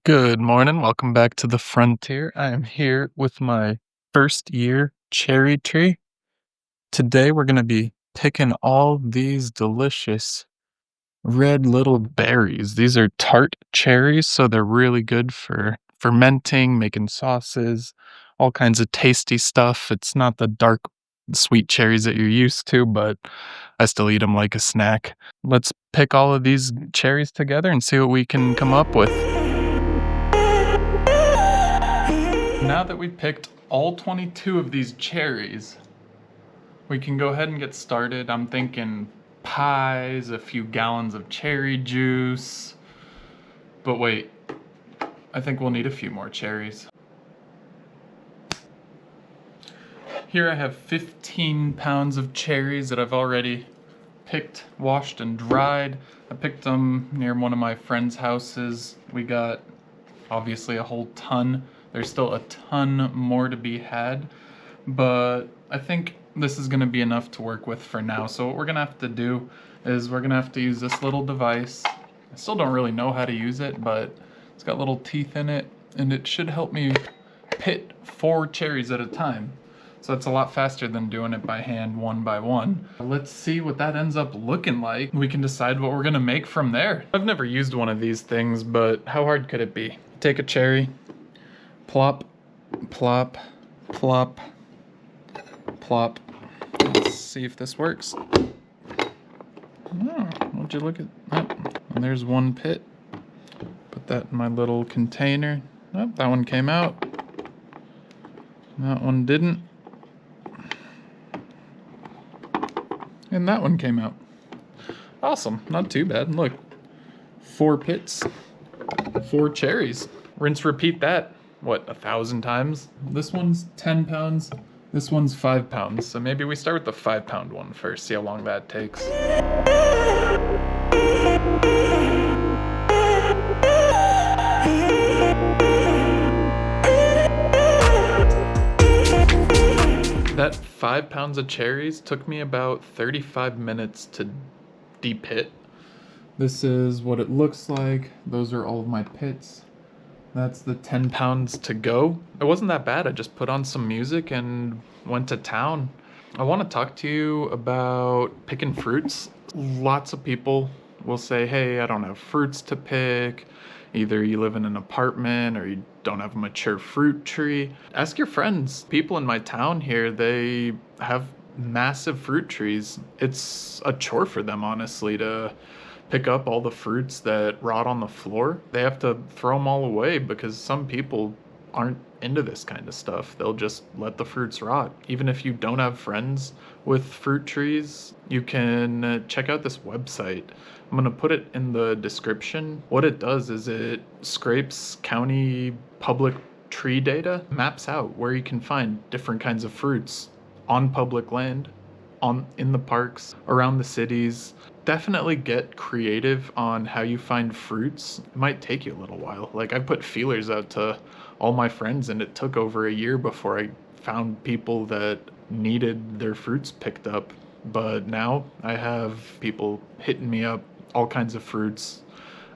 Good morning. Welcome back to the frontier. I am here with my first year cherry tree. Today we're going to be picking all these delicious red little berries. These are tart cherries, so they're really good for fermenting, making sauces, all kinds of tasty stuff. It's not the dark, sweet cherries that you're used to, but I still eat them like a snack. Let's pick all of these cherries together and see what we can come up with. Now that we've picked all 22 of these cherries, we can go ahead and get started. I'm thinking pies, a few gallons of cherry juice. But wait, I think we'll need a few more cherries. Here I have 15 pounds of cherries that I've already picked, washed, and dried. I picked them near one of my friend's houses. We got obviously a whole ton. There's still a ton more to be had, but I think this is gonna be enough to work with for now. So what we're gonna have to do is we're gonna have to use this little device. I still don't really know how to use it, but it's got little teeth in it, and it should help me pit 4 cherries at a time. So it's a lot faster than doing it by hand, one by one. Let's see what that ends up looking like. We can decide what we're gonna make from there. I've never used one of these things, but how hard could it be? Take a cherry, plop, plop, plop, plop. Let's see if this works. Oh, would you look at that? And there's one pit. Put that in my little container. Oh, that one came out. That one didn't. And that one came out. Awesome, not too bad. Look, 4 pits, 4 cherries. Rinse, repeat that, what, 1,000 times? This one's 10 pounds, this one's 5 pounds. So maybe we start with the 5-pound one first, see how long that takes. That 5 pounds of cherries took me about 35 minutes to de-pit. This is what it looks like. Those are all of my pits. That's the 10 pounds to go. It wasn't that bad. I just put on some music and went to town. I want to talk to you about picking fruits. Lots of people will say, hey, I don't have fruits to pick. Either you live in an apartment or you don't have a mature fruit tree. Ask your friends. People in my town here, they have massive fruit trees. It's a chore for them, honestly, to pick up all the fruits that rot on the floor. They have to throw them all away because some people aren't into this kind of stuff. They'll just let the fruits rot. Even if you don't have friends with fruit trees, you can check out this website. I'm gonna put it in the description. What it does is it scrapes county public tree data, maps out where you can find different kinds of fruits on public land, in the parks, around the cities. Definitely get creative on how you find fruits. It might take you a little while. Like, I put feelers out to all my friends and it took over a year before I found people that needed their fruits picked up. But now I have people hitting me up, all kinds of fruits.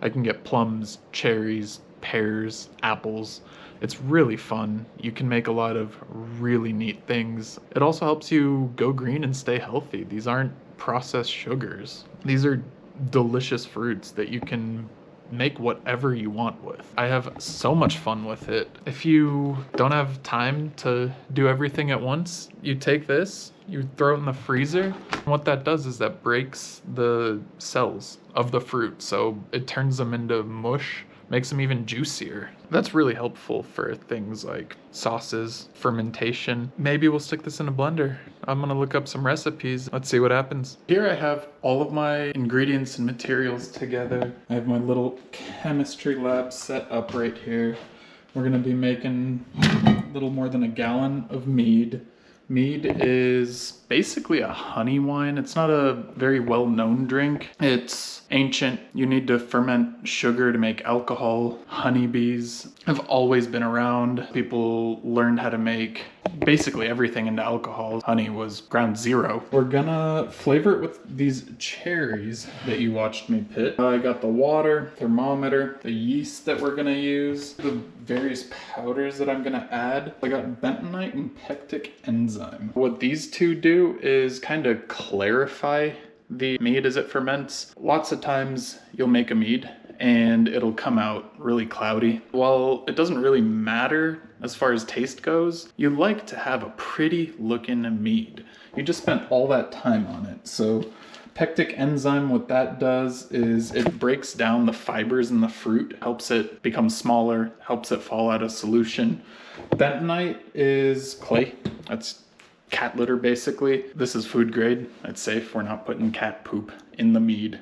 I can get plums, cherries, pears, apples. It's really fun. You can make a lot of really neat things. It also helps you go green and stay healthy. These aren't processed sugars. These are delicious fruits that you can make whatever you want with. I have so much fun with it. If you don't have time to do everything at once, you take this, you throw it in the freezer. And what that does is that breaks the cells of the fruit, so it turns them into mush, makes them even juicier. That's really helpful for things like sauces, fermentation. Maybe we'll stick this in a blender. I'm gonna look up some recipes. Let's see what happens. Here I have all of my ingredients and materials together. I have my little chemistry lab set up right here. We're gonna be making a little more than a gallon of mead. Mead is basically a honey wine. It's not a very well-known drink. It's ancient. You need to ferment sugar to make alcohol. Honeybees have always been around. People learned how to make basically everything into alcohol. Honey was ground zero. We're gonna flavor it with these cherries that you watched me pit. I got the water, thermometer, the yeast that we're gonna use, the various powders that I'm gonna add. I got bentonite and pectic enzyme. What these two do is kind of clarify the mead as it ferments. Lots of times you'll make a mead and it'll come out really cloudy. While it doesn't really matter as far as taste goes, you like to have a pretty looking mead. You just spent all that time on it. So pectic enzyme, what that does is it breaks down the fibers in the fruit, helps it become smaller, helps it fall out of solution. Bentonite is clay. That's cat litter basically. This is food grade. It's safe. We're not putting cat poop in the mead.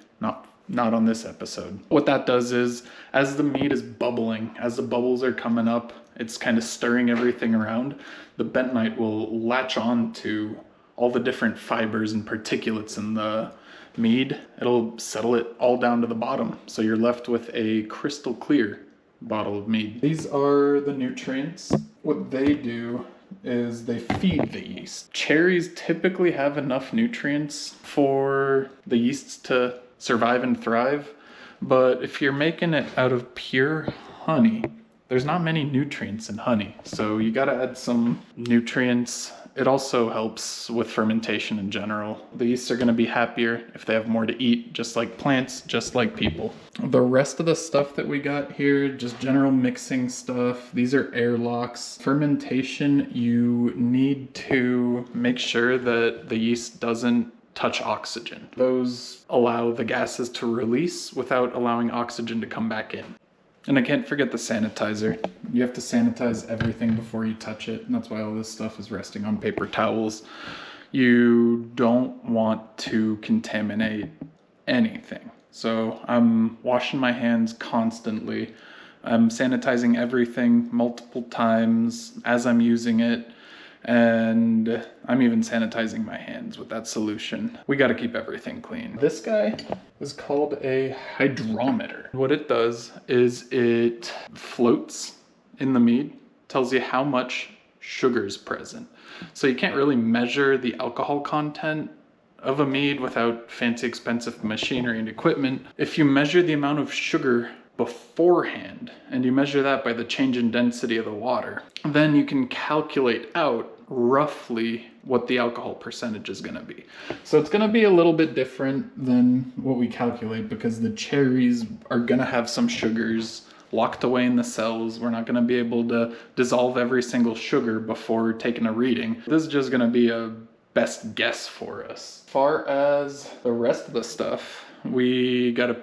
Not on this episode. What that does is, as the mead is bubbling, as the bubbles are coming up, it's kind of stirring everything around. The bentonite will latch on to all the different fibers and particulates in the mead. It'll settle it all down to the bottom. So you're left with a crystal clear bottle of mead. These are the nutrients. What they do is they feed the yeast. Cherries typically have enough nutrients for the yeasts to survive and thrive, but if you're making it out of pure honey, there's not many nutrients in honey, so you gotta add some nutrients. It also helps with fermentation in general. The yeasts are gonna be happier if they have more to eat, just like plants, just like people. The rest of the stuff that we got here, just general mixing stuff. These are airlocks. Fermentation, you need to make sure that the yeast doesn't touch oxygen. Those allow the gases to release without allowing oxygen to come back in. And I can't forget the sanitizer. You have to sanitize everything before you touch it, and that's why all this stuff is resting on paper towels. You don't want to contaminate anything. So I'm washing my hands constantly. I'm sanitizing everything multiple times as I'm using it. And I'm even sanitizing my hands with that solution. We got to keep everything clean. This guy is called a hydrometer. What it does is it floats in the mead, tells you how much sugar is present. So you can't really measure the alcohol content of a mead without fancy expensive machinery and equipment. If you measure the amount of sugar beforehand, and you measure that by the change in density of the water, then you can calculate out roughly what the alcohol percentage is going to be. So it's going to be a little bit different than what we calculate because the cherries are going to have some sugars locked away in the cells. We're not going to be able to dissolve every single sugar before taking a reading. This is just going to be a best guess for us. As far as the rest of the stuff, we got to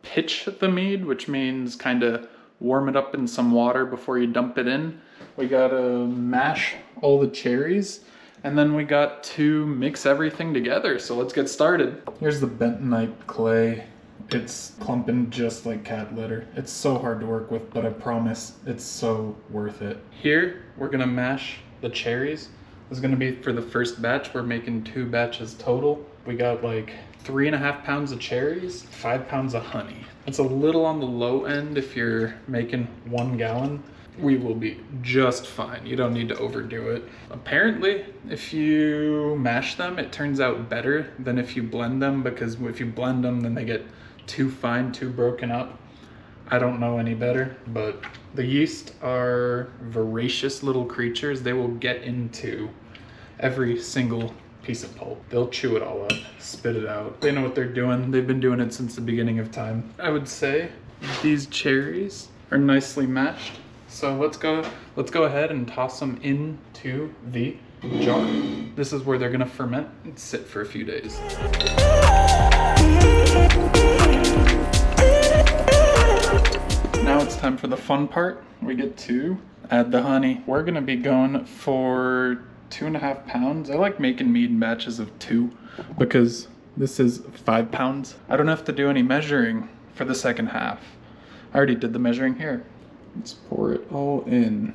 pitch the mead, which means kind of warm it up in some water before you dump it in. We gotta mash all the cherries, and then we got to mix everything together. So let's get started. Here's the bentonite clay. It's clumping just like cat litter. It's so hard to work with, but I promise it's so worth it. Here, we're gonna mash the cherries. This is gonna be for the first batch. We're making 2 batches total. We got like 3.5 pounds of cherries, 5 pounds of honey. It's a little on the low end if you're making 1 gallon. We will be just fine. You don't need to overdo it. Apparently, if you mash them, it turns out better than if you blend them, because if you blend them, then they get too fine, too broken up. I don't know any better, but the yeast are voracious little creatures. They will get into every single piece of pulp. They'll chew it all up, spit it out. They know what they're doing. They've been doing it since the beginning of time. I would say these cherries are nicely mashed. So let's go ahead and toss them into the jar. This is where they're gonna ferment and sit for a few days. Now it's time for the fun part. We get to add the honey. We're gonna be going for 2.5 pounds. I like making mead in batches of 2 because this is 5 pounds. I don't have to do any measuring for the second half. I already did the measuring here. Let's pour it all in.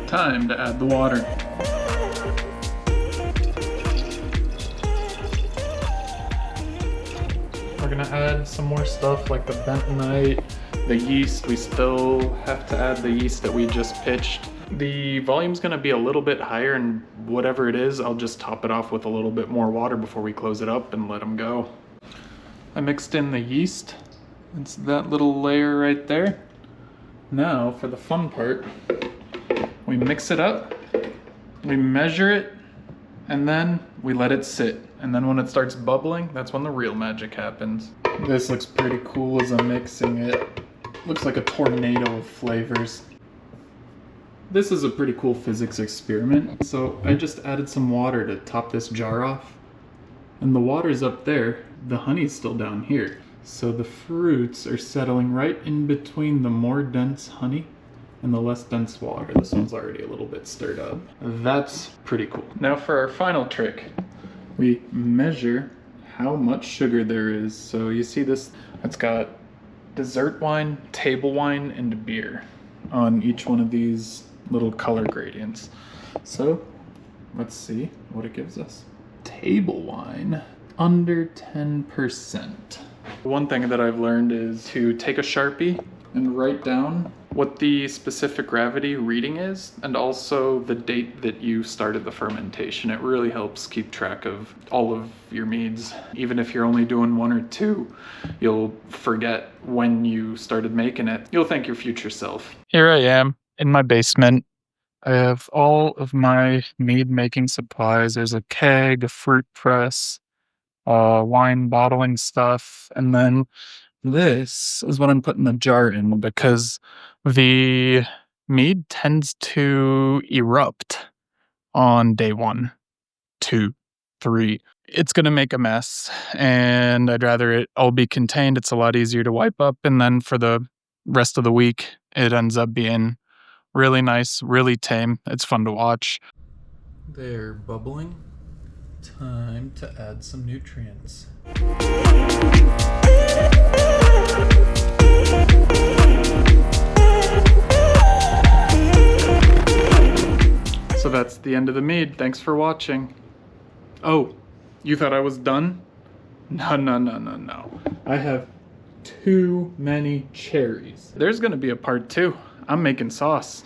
Time to add the water. We're gonna add some more stuff like the bentonite, the yeast. We still have to add the yeast that we just pitched. The volume's gonna be a little bit higher, and whatever it is, I'll just top it off with a little bit more water before we close it up and let them go. I mixed in the yeast. It's that little layer right there. Now for the fun part, we mix it up, we measure it, and then we let it sit. And then when it starts bubbling, that's when the real magic happens. This looks pretty cool as I'm mixing it. Looks like a tornado of flavors. This is a pretty cool physics experiment. So I just added some water to top this jar off. And the water's up there, the honey's still down here. So the fruits are settling right in between the more dense honey and the less dense water. This one's already a little bit stirred up. That's pretty cool. Now for our final trick. We measure how much sugar there is. So you see this, it's got dessert wine, table wine, and beer on each one of these little color gradients. So let's see what it gives us. Table wine, under 10%. One thing that I've learned is to take a Sharpie and write down what the specific gravity reading is, and also the date that you started the fermentation. It really helps keep track of all of your meads. Even if you're only doing one or two, you'll forget when you started making it. You'll thank your future self. Here I am in my basement. I have all of my mead making supplies. There's a keg, a fruit press, wine bottling stuff, and then this is what I'm putting the jar in because the mead tends to erupt on day 1, 2, 3. It's going to make a mess, and I'd rather it all be contained. It's a lot easier to wipe up, and then for the rest of the week, it ends up being really nice, really tame. It's fun to watch. They're bubbling. Time to add some nutrients. So that's the end of the mead. Thanks for watching. Oh, you thought I was done? No. I have too many cherries. There's gonna be a part 2. I'm making sauce.